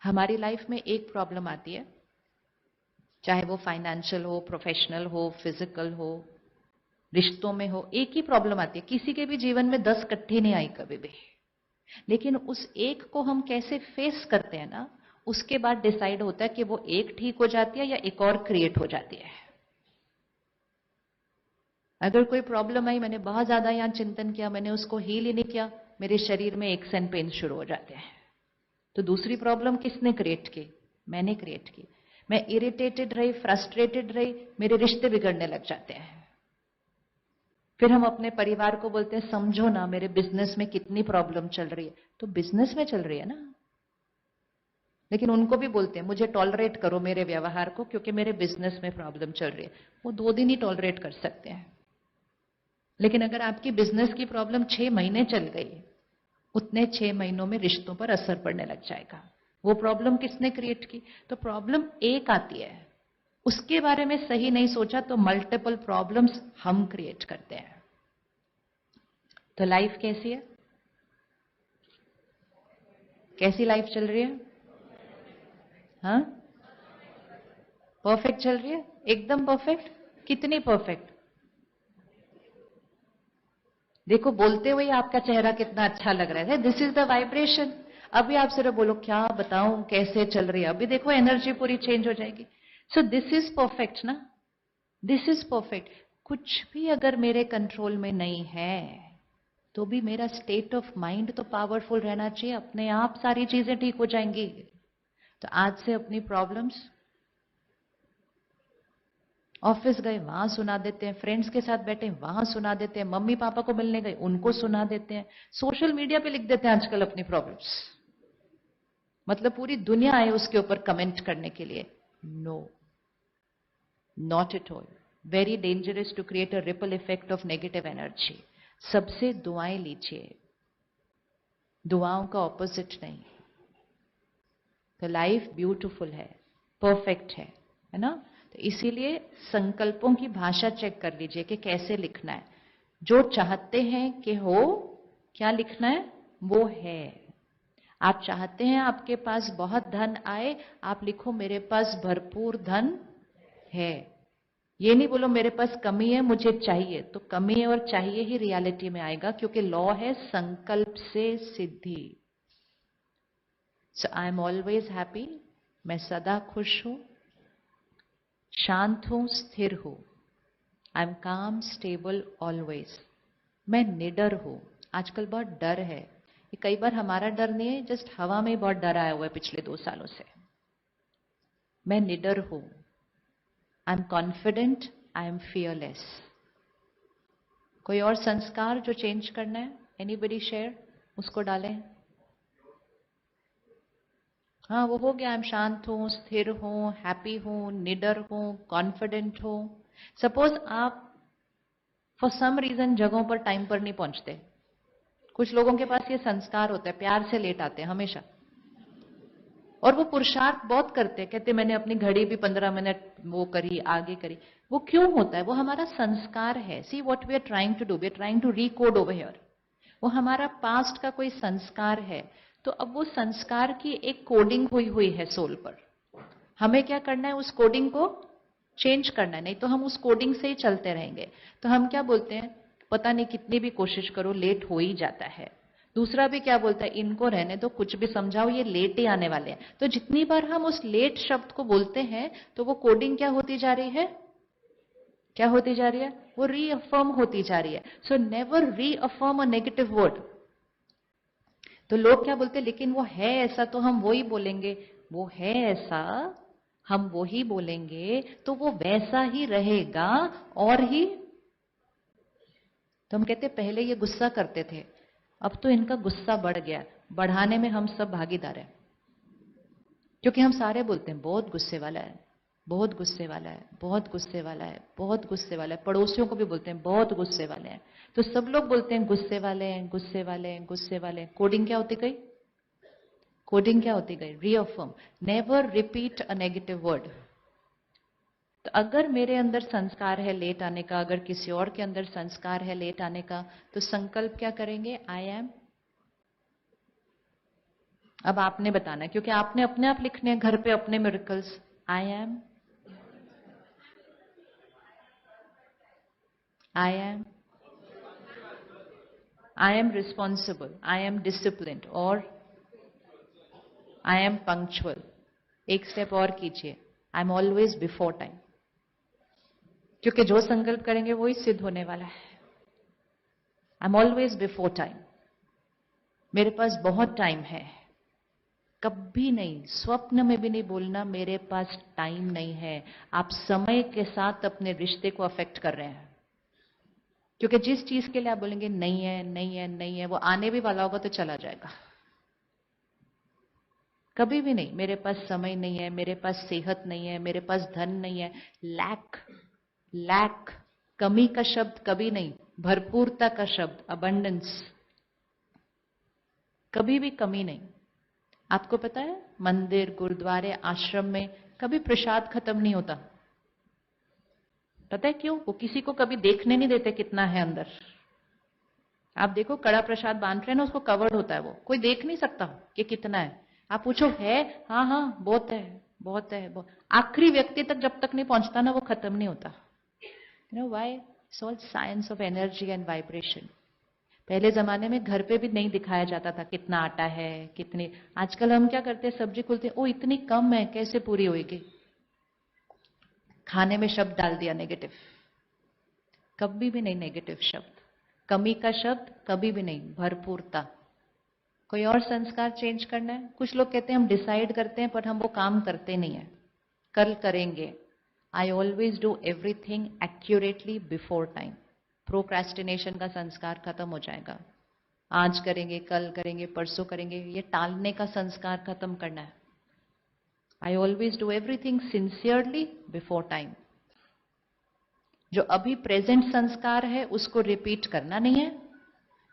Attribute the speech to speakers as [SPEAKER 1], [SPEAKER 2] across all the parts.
[SPEAKER 1] हमारी लाइफ में एक प्रॉब्लम आती है, चाहे वो फाइनेंशियल हो, प्रोफेशनल हो, फिजिकल हो, रिश्तों में हो, एक ही प्रॉब्लम आती है। किसी के भी जीवन में 10 इकट्ठी नहीं आई कभी भी, लेकिन उस एक को हम कैसे फेस करते हैं ना, उसके बाद डिसाइड होता है कि वो एक ठीक हो जाती है या एक और क्रिएट हो जाती है। अगर कोई प्रॉब्लम आई, मैंने बहुत ज्यादा यहां चिंतन किया, मैंने उसको हील ही नहीं किया, मेरे शरीर में एक्स एंड पेन शुरू हो जाते हैं। तो दूसरी प्रॉब्लम किसने क्रिएट की? मैंने क्रिएट की। मैं इरिटेटेड रही, फ्रस्ट्रेटेड रही, मेरे रिश्ते बिगड़ने लग जाते हैं। फिर हम अपने परिवार को बोलते हैं, समझो ना मेरे बिजनेस में कितनी प्रॉब्लम चल रही है। तो बिजनेस में चल रही है ना, लेकिन उनको भी बोलते हैं मुझे टॉलरेट करो मेरे व्यवहार को, क्योंकि मेरे बिजनेस में प्रॉब्लम चल रही है। वो 2 दिन ही टॉलरेट कर सकते हैं, लेकिन अगर आपकी बिजनेस की प्रॉब्लम 6 महीने चल गई, उतने 6 महीनों में रिश्तों पर असर पड़ने लग जाएगा। वो प्रॉब्लम किसने क्रिएट की? तो प्रॉब्लम एक आती है, उसके बारे में सही नहीं सोचा तो मल्टीपल प्रॉब्लम्स हम क्रिएट करते हैं। तो लाइफ कैसी है? कैसी लाइफ चल रही है? हाँ, परफेक्ट चल रही है, एकदम परफेक्ट। कितनी परफेक्ट? देखो, बोलते हुए आपका चेहरा कितना अच्छा लग रहा है। This is the vibration. अभी आप सिर्फ बोलो क्या बताऊं कैसे चल रही है, अभी देखो एनर्जी पूरी चेंज हो जाएगी। सो दिस इज परफेक्ट ना, दिस इज परफेक्ट। कुछ भी अगर मेरे कंट्रोल में नहीं है, तो भी मेरा स्टेट ऑफ माइंड तो पावरफुल रहना चाहिए, अपने आप सारी चीजें ठीक हो जाएंगी। तो आज से अपनी प्रॉब्लम्स, ऑफिस गए वहां सुना देते हैं, फ्रेंड्स के साथ बैठे वहां सुना देते हैं, मम्मी पापा को मिलने गए उनको सुना देते हैं, सोशल मीडिया पे लिख देते हैं आजकल अपनी प्रॉब्लम्स। मतलब पूरी दुनिया आए उसके ऊपर कमेंट करने के लिए। No, not at all. Very dangerous to create a ripple effect of negative energy. सबसे दुआएं लीजिए, दुआओं का ऑपोजिट नहीं। तो लाइफ ब्यूटीफुल है, परफेक्ट है ना? तो इसीलिए संकल्पों की भाषा चेक कर लीजिए कि कैसे लिखना है। जो चाहते हैं कि हो, क्या लिखना है? वो है। आप चाहते हैं आपके पास बहुत धन आए, आप लिखो मेरे पास भरपूर धन है। ये नहीं बोलो मेरे पास कमी है मुझे चाहिए। तो कमी और चाहिए ही रियलिटी में आएगा, क्योंकि लॉ है संकल्प से सिद्धि। सो आई एम ऑलवेज हैप्पी, मैं सदा खुश हूं, शांत हूं, स्थिर हूं। आई एम काम स्टेबल ऑलवेज। मैं निडर हूं। आजकल बहुत डर है, ये कई बार हमारा डर नहीं है, जस्ट हवा में बहुत डर आया हुआ है पिछले 2 सालों से। मैं निडर हूं। I am confident, I am fearless. कोई और संस्कार जो चेंज करना है? एनीबडी शेयर, उसको डालें। हाँ, वो हो गया। आई एम शांत हूं, स्थिर हूं, हैप्पी हूं, निडर हूं, कॉन्फिडेंट हूं। सपोज आप फॉर सम रीजन जगहों पर टाइम पर नहीं पहुंचते। कुछ लोगों के पास ये संस्कार होता है, प्यार से लेट आते हैं हमेशा, और वो पुरुषार्थ बहुत करते हैं, कहते मैंने अपनी घड़ी भी 15 मिनट वो करी, आगे करी। वो क्यों होता है? वो हमारा संस्कार है। See what we are trying to do, we are trying to recode over here. वो हमारा पास्ट का कोई संस्कार है। तो अब वो संस्कार की एक कोडिंग हुई हुई है सोल पर। हमें क्या करना है? उस कोडिंग को चेंज करना है, नहीं तो हम उस कोडिंग से ही चलते रहेंगे। तो हम क्या बोलते हैं? पता नहीं कितनी भी कोशिश करो लेट हो ही जाता है। दूसरा भी क्या बोलता है? इनको रहने दो, कुछ भी समझाओ ये लेट ही आने वाले हैं। तो जितनी बार हम उस लेट शब्द को बोलते हैं, तो वो कोडिंग क्या होती जा रही है? क्या होती जा रही है? वो रीअफर्म होती जा रही है। So never reaffirm a negative word. तो लोग क्या बोलते हैं? लेकिन वो है ऐसा, तो हम वो ही बोलेंगे। वो है ऐसा, हम वो ही बोलेंगे, तो वो वैसा ही रहेगा। और ही तो हम कहते पहले ये गुस्सा करते थे, अब तो इनका गुस्सा बढ़ गया। बढ़ाने में हम सब भागीदार हैं, क्योंकि हम सारे बोलते हैं बहुत गुस्से वाला है, बहुत गुस्से वाला है, बहुत गुस्से वाला है, बहुत गुस्से वाला है। पड़ोसियों को भी बोलते हैं बहुत गुस्से वाले हैं। तो सब लोग बोलते हैं गुस्से वाले हैं, गुस्से वाले हैं, गुस्से वाले हैं। कोडिंग क्या होती गई? कोडिंग क्या होती गई? Reaffirm. Never repeat a negative word. तो अगर मेरे अंदर संस्कार है लेट आने का, अगर किसी और के अंदर संस्कार है लेट आने का, तो संकल्प क्या करेंगे? आई एम अब आपने बताना है, क्योंकि आपने अपने आप लिखने हैं घर पे अपने miracles. I am, I am, I am responsible, I am disciplined, और आई एम पंक्चुअल। एक स्टेप और कीजिए, I am always before time, क्योंकि जो संकल्प करेंगे वही सिद्ध होने वाला है। I am always before time, मेरे पास बहुत टाइम है। कभी नहीं, स्वप्न में भी नहीं बोलना मेरे पास टाइम नहीं है। आप समय के साथ अपने रिश्ते को अफेक्ट कर रहे हैं, क्योंकि जिस चीज के लिए आप बोलेंगे नहीं है, नहीं है, नहीं है, वो आने भी वाला होगा तो चला जाएगा। कभी भी नहीं, मेरे पास समय नहीं है, मेरे पास सेहत नहीं है, मेरे पास धन नहीं है। लैक, लैक, कमी का शब्द कभी नहीं, भरपूरता का शब्द अबंडेंस। कभी भी कमी नहीं। आपको पता है मंदिर, गुरुद्वारे, आश्रम में कभी प्रसाद खत्म नहीं होता। पता है क्यों? वो किसी को कभी देखने नहीं देते कितना है अंदर। आप देखो कड़ा प्रसाद बांट रहे हैं ना, उसको कवर्ड होता है, वो कोई देख नहीं सकता कि कितना है। आप पूछो है, हाँ हाँ बहुत है, बहुत है, बहुत। आखिरी व्यक्ति तक जब तक नहीं पहुंचता ना, वो खत्म नहीं होता। You know why? It's all science of energy and vibration. पहले जमाने में घर पे भी नहीं दिखाया जाता था कितना आटा है, कितनी। आजकल हम क्या करते हैं, सब्जी खोलते हैं, ओ इतनी कम है, कैसे पूरी होगी। खाने में शब्द डाल दिया नेगेटिव। कभी भी नहीं नेगेटिव शब्द, कमी का शब्द कभी भी नहीं, भरपूरता। कोई और संस्कार चेंज करना है? कुछ लोग कहते हैं हम डिसाइड करते हैं पर हम वो काम करते नहीं है। कल करेंगे। I always do everything accurately before time. Procrastination का संस्कार खत्म हो जाएगा। आज करेंगे, कल करेंगे, परसों करेंगे, ये टालने का संस्कार खत्म करना है। I always do everything sincerely before time. जो अभी प्रेजेंट संस्कार है उसको रिपीट करना नहीं है,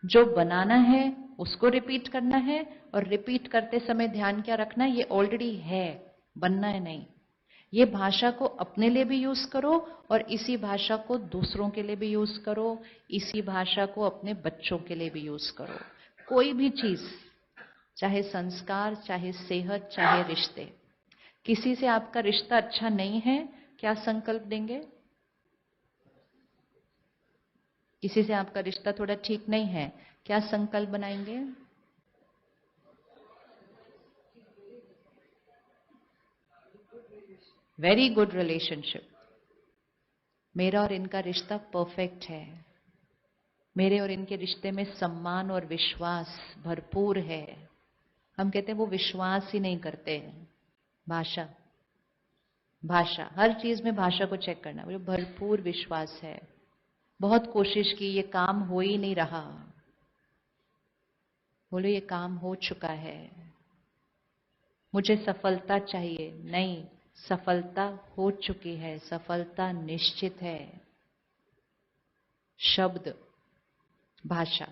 [SPEAKER 1] जो बनाना है उसको रिपीट करना है। और रिपीट करते समय ध्यान क्या रखना है, ये ऑलरेडी है, बनना है नहीं। ये भाषा को अपने लिए भी यूज करो और इसी भाषा को दूसरों के लिए भी यूज करो, इसी भाषा को अपने बच्चों के लिए भी यूज करो। कोई भी चीज, चाहे संस्कार, चाहे सेहत, चाहे रिश्ते। किसी से आपका रिश्ता अच्छा नहीं है, क्या संकल्प देंगे? किसी से आपका रिश्ता थोड़ा ठीक नहीं है, क्या संकल्प बनाएंगे? Very good relationship. मेरा और इनका रिश्ता परफेक्ट है। मेरे और इनके रिश्ते में सम्मान और विश्वास भरपूर है। हम कहते हैं वो विश्वास ही नहीं करते। भाषा, भाषा, हर चीज में भाषा को चेक करना। मुझे भरपूर विश्वास है। बहुत कोशिश की, ये काम हो ही नहीं रहा। बोलो ये काम हो चुका है। मुझे सफलता चाहिए, नहीं, सफलता हो चुकी है, सफलता निश्चित है। शब्द, भाषा।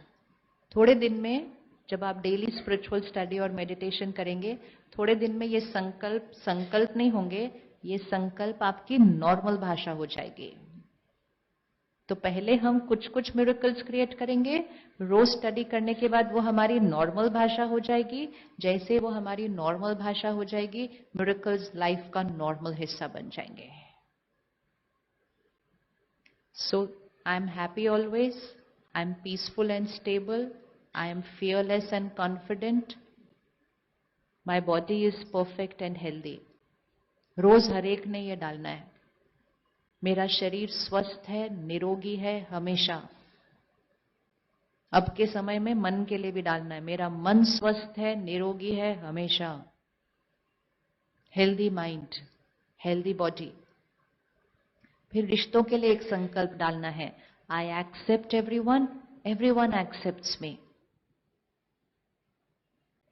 [SPEAKER 1] थोड़े दिन में जब आप डेली स्पिरिचुअल स्टडी और मेडिटेशन करेंगे, थोड़े दिन में ये संकल्प संकल्प नहीं होंगे, ये संकल्प आपकी नॉर्मल भाषा हो जाएगी। तो पहले हम कुछ कुछ मिरेकल्स क्रिएट करेंगे, रोज स्टडी करने के बाद वो हमारी नॉर्मल भाषा हो जाएगी। जैसे वो हमारी नॉर्मल भाषा हो जाएगी, मिरेकल्स लाइफ का नॉर्मल हिस्सा बन जाएंगे। So I am happy always, I am peaceful and stable, I am fearless and confident, my body is perfect and healthy. रोज हर एक ने ये डालना है। मेरा शरीर स्वस्थ है, निरोगी है हमेशा। अब के समय में मन के लिए भी डालना है, मेरा मन स्वस्थ है, निरोगी है हमेशा। Healthy mind, healthy body. फिर रिश्तों के लिए एक संकल्प डालना है, I accept everyone, everyone accepts me.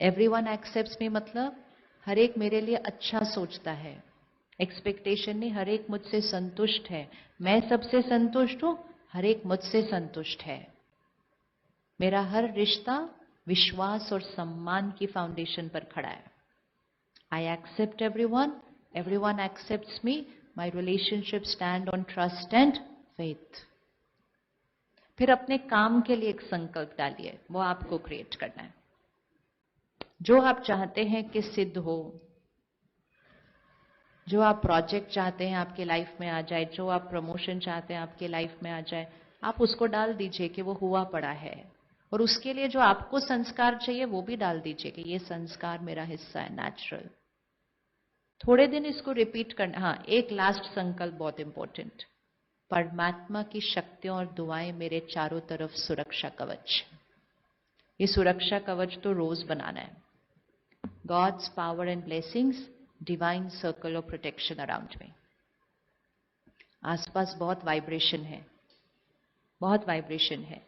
[SPEAKER 1] Everyone accepts me मतलब हर एक मेरे लिए अच्छा सोचता है। एक्सपेक्टेशन नहीं, हर एक मुझसे संतुष्ट है। मैं सबसे संतुष्ट हूं, हर एक मुझसे संतुष्ट है। मेरा हर रिश्ता विश्वास और सम्मान की फाउंडेशन पर खड़ा है। I accept everyone, everyone accepts me, my relationship stand on trust and faith. फिर अपने काम के लिए एक संकल्प डालिए, वो आपको क्रिएट करना है। जो आप चाहते हैं कि सिद्ध हो, जो आप प्रोजेक्ट चाहते हैं आपके लाइफ में आ जाए, जो आप प्रमोशन चाहते हैं आपके लाइफ में आ जाए, आप उसको डाल दीजिए कि वो हुआ पड़ा है। और उसके लिए जो आपको संस्कार चाहिए वो भी डाल दीजिए कि ये संस्कार मेरा हिस्सा है, नेचुरल। थोड़े दिन इसको रिपीट करना। हाँ, एक लास्ट संकल्प बहुत इंपॉर्टेंट, परमात्मा की शक्तियों और दुआएं मेरे चारों तरफ सुरक्षा कवच। ये सुरक्षा कवच तो रोज बनाना है। God's power and blessings, divine circle of protection around में। आसपास बहुत वाइब्रेशन है, बहुत वाइब्रेशन है।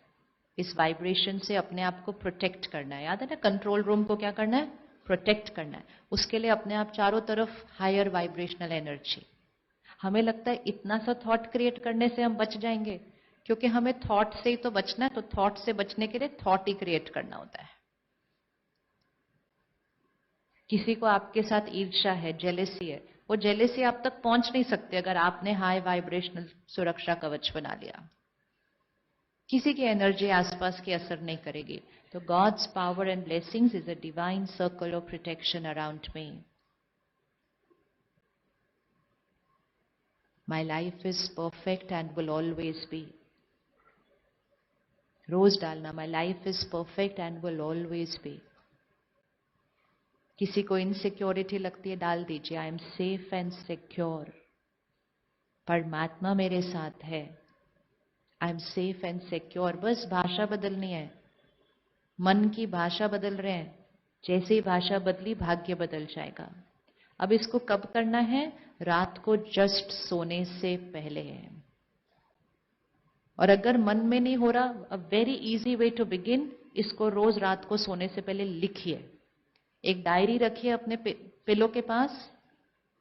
[SPEAKER 1] इस वाइब्रेशन से अपने आप को प्रोटेक्ट करना है। याद है ना, कंट्रोल रूम को क्या करना है? प्रोटेक्ट करना है। उसके लिए अपने आप चारों तरफ हायर वाइब्रेशनल एनर्जी। हमें लगता है इतना सा थॉट क्रिएट करने से हम बच जाएंगे, क्योंकि हमें थॉट से ही तो बचना है। तो थॉट से बचने के लिए थॉट ही क्रिएट करना होता है। किसी को आपके साथ ईर्ष्या है, जेलेसी है, वो जेलेसी आप तक पहुंच नहीं सकते अगर आपने हाई वाइब्रेशनल सुरक्षा कवच बना लिया। किसी की एनर्जी आसपास की असर नहीं करेगी। तो God's power and blessings is a divine circle of protection around me. My life is perfect and will always be. रोज डालना, my life is perfect and will always be. किसी को इनसिक्योरिटी लगती है, डाल दीजिए, I am safe and secure. परमात्मा मेरे साथ है, I am safe and secure. बस भाषा बदलनी है, मन की भाषा बदल रहे हैं। जैसे ही भाषा बदली, भाग्य बदल जाएगा। अब इसको कब करना है? रात को जस्ट सोने से पहले है। और अगर मन में नहीं हो रहा, a very easy way to begin, इसको रोज रात को सोने से पहले लिखिए। एक डायरी रखिए अपने पिलो के पास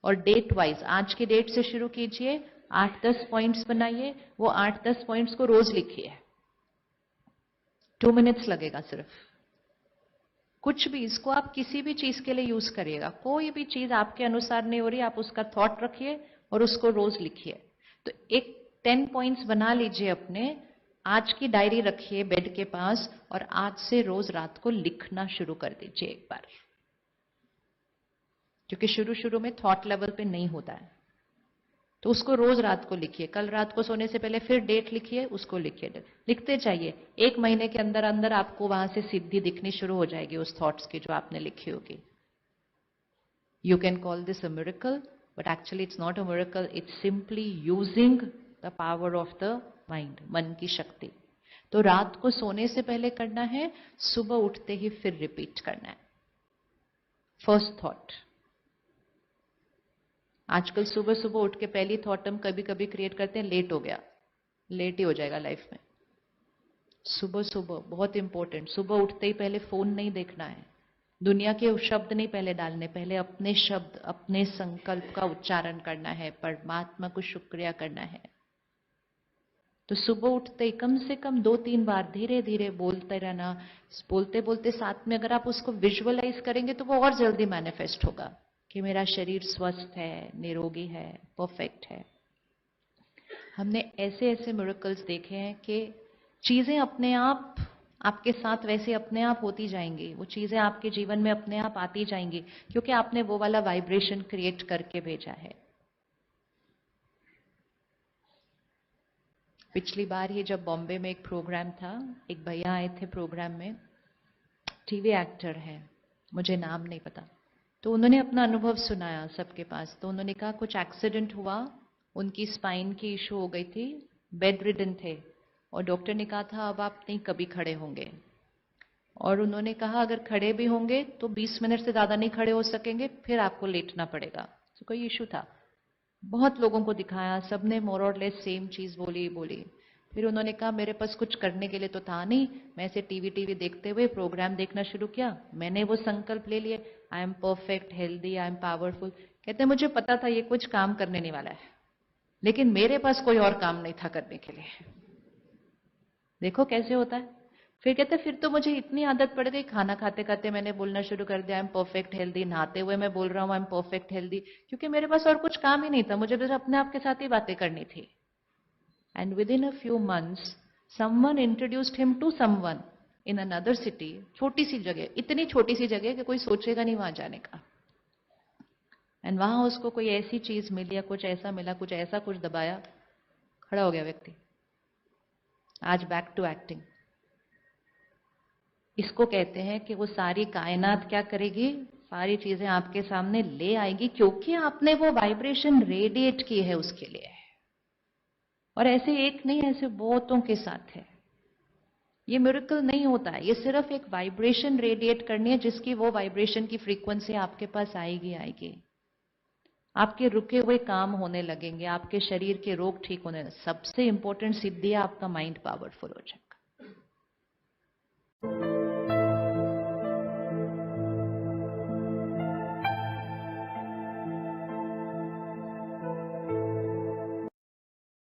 [SPEAKER 1] और डेट वाइज, आज की डेट से शुरू कीजिए, 8-10 पॉइंट्स बनाइए। वो 8-10 पॉइंट्स को रोज लिखिए। 2 मिनट्स लगेगा सिर्फ। कुछ भी, इसको आप किसी भी चीज के लिए यूज करिएगा। कोई भी चीज आपके अनुसार नहीं हो रही, आप उसका थॉट रखिए और उसको रोज लिखिए। तो एक 10 पॉइंट्स बना लीजिए अपने, आज की डायरी रखिए बेड के पास और आज से रोज रात को लिखना शुरू कर दीजिए एक बार। क्योंकि शुरू शुरू में थॉट लेवल पे नहीं होता है, तो उसको रोज रात को लिखिए। कल रात को सोने से पहले फिर डेट लिखिए, उसको लिखिए। लिखते चाहिए। 1 महीने के अंदर अंदर आपको वहां से सिद्धि दिखनी शुरू हो जाएगी उस थॉट्स की जो आपने लिखी होगी। You can call this a miracle, but actually it's not a miracle, it's simply using the power of the mind, मन की शक्ति। तो रात को सोने से पहले करना है, सुबह उठते ही फिर रिपीट करना है। First thought. आजकल सुबह सुबह उठ के पहली थॉट हम कभी कभी क्रिएट करते हैं, लेट हो गया। लेट ही हो जाएगा लाइफ में। सुबह सुबह बहुत इंपॉर्टेंट। सुबह उठते ही पहले फोन नहीं देखना है, दुनिया के शब्द नहीं पहले डालने, पहले अपने शब्द, अपने संकल्प का उच्चारण करना है, परमात्मा को शुक्रिया करना है। तो सुबह उठते ही कम से कम 2-3 बार धीरे धीरे बोलते रहना। बोलते बोलते साथ में अगर आप उसको विजुअलाइज करेंगे तो वो और जल्दी मैनिफेस्ट होगा कि मेरा शरीर स्वस्थ है, निरोगी है, परफेक्ट है। हमने ऐसे ऐसे मिरेकल्स देखे हैं कि चीजें अपने आप आपके साथ वैसे अपने आप होती जाएंगी। वो चीजें आपके जीवन में अपने आप आती जाएंगी, क्योंकि आपने वो वाला वाइब्रेशन क्रिएट करके भेजा है। पिछली बार ही जब बॉम्बे में एक प्रोग्राम था, एक भैया आए थे प्रोग्राम में, टीवी एक्टर है, मुझे नाम नहीं पता। तो उन्होंने अपना अनुभव सुनाया सबके पास। तो उन्होंने कहा कुछ एक्सीडेंट हुआ, उनकी स्पाइन की इशू हो गई थी, बेड रिडन थे, और डॉक्टर ने कहा था अब आप नहीं कभी खड़े होंगे। और उन्होंने कहा अगर खड़े भी होंगे तो 20 मिनट से ज्यादा नहीं खड़े हो सकेंगे, फिर आपको लेटना पड़ेगा। तो कोई इशू था, बहुत लोगों को दिखाया, सबने मोर और लेस सेम चीज बोली। फिर उन्होंने कहा मेरे पास कुछ करने के लिए तो था नहीं, मैं ऐसे टीवी देखते हुए प्रोग्राम देखना शुरू किया। मैंने वो संकल्प ले लिए, I am perfect, healthy, I am powerful. कहते मुझे पता था ये कुछ काम करने नहीं वाला है, लेकिन मेरे पास कोई और काम नहीं था करने के लिए। देखो कैसे होता है। फिर कहते फिर तो मुझे इतनी आदत पड़ गई, खाना खाते खाते मैंने बोलना शुरू कर दिया आई एम परफेक्ट हेल्दी, नहाते हुए मैं बोल रहा हूँ आई एम परफेक्ट हेल्दी, क्योंकि मेरे पास और कुछ काम ही नहीं था, मुझे बस अपने आप के साथ ही बातें करनी थी। And within a few months someone introduced him to someone, in another city, छोटी सी जगह, इतनी छोटी सी जगह कि कोई सोचेगा नहीं वहां जाने का, एंड वहां उसको कोई ऐसी चीज मिली या कुछ ऐसा मिला, कुछ ऐसा कुछ दबाया, खड़ा हो गया व्यक्ति, आज बैक टू एक्टिंग। इसको कहते हैं कि वो सारी कायनात क्या करेगी, सारी चीजें आपके सामने ले आएगी, क्योंकि आपने वो वाइब्रेशन रेडिएट की है उसके लिए। और ऐसे एक नहीं, ऐसे बहुतों के साथ है। ये मिरेकल नहीं होता है, ये सिर्फ एक वाइब्रेशन रेडिएट करनी है, जिसकी वो वाइब्रेशन की फ्रीक्वेंसी आपके पास आएगी आएगी। आपके रुके हुए काम होने लगेंगे, आपके शरीर के रोग ठीक होने लगेंगे। सबसे इंपॉर्टेंट सिद्धि है, आपका माइंड पावरफुल हो जाएगा।